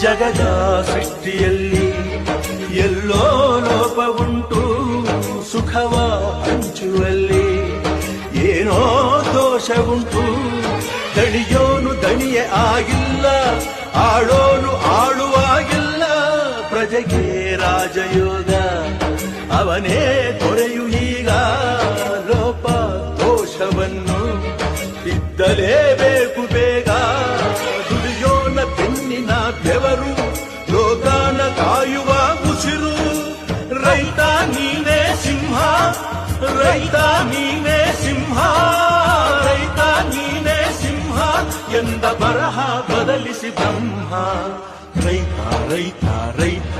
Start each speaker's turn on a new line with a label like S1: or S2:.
S1: ಜಗದ ಸೃಷ್ಟಿಯಲ್ಲಿ ಎಲ್ಲೋ ಲೋಪವುಂಟು, ಸುಖವ ಹಂಚುವಲ್ಲಿ ಏನೋ ದೋಷವುಂಟು. ದಣಿಯೋನು ದಣಿಯೇ ಆಗಿಲ್ಲ, ಆಳೋನು ಆಳುವಾಗಿಲ್ಲ. ಪ್ರಜೆಗೆ ರಾಜಯೋಗ ಅವನೇ ದೊರೆಯು ಈಗ. ಲೋಪ ದೋಷವನ್ನು ತಿದ್ದಲೇಬೇಕು ಬೇಗ. ದುಡಿಯೋನ ಬೆನ್ನಿನ ಬೆವರು, ಲೋಕಾನ ಕಾಯುವ ಉಸಿರು. ರೈತ ನೀನೇ ಸಿಂಹ, ರೈತ ನೀನೇ ಸಿಂಹ, ರೈತ ನೀನೇ ಸಿಂಹ ಎಂದ ಬರಹ ಬದಲಿಸಿ ಬ್ರಹ್ಮ. ರೈತ ರೈತ ರೈತ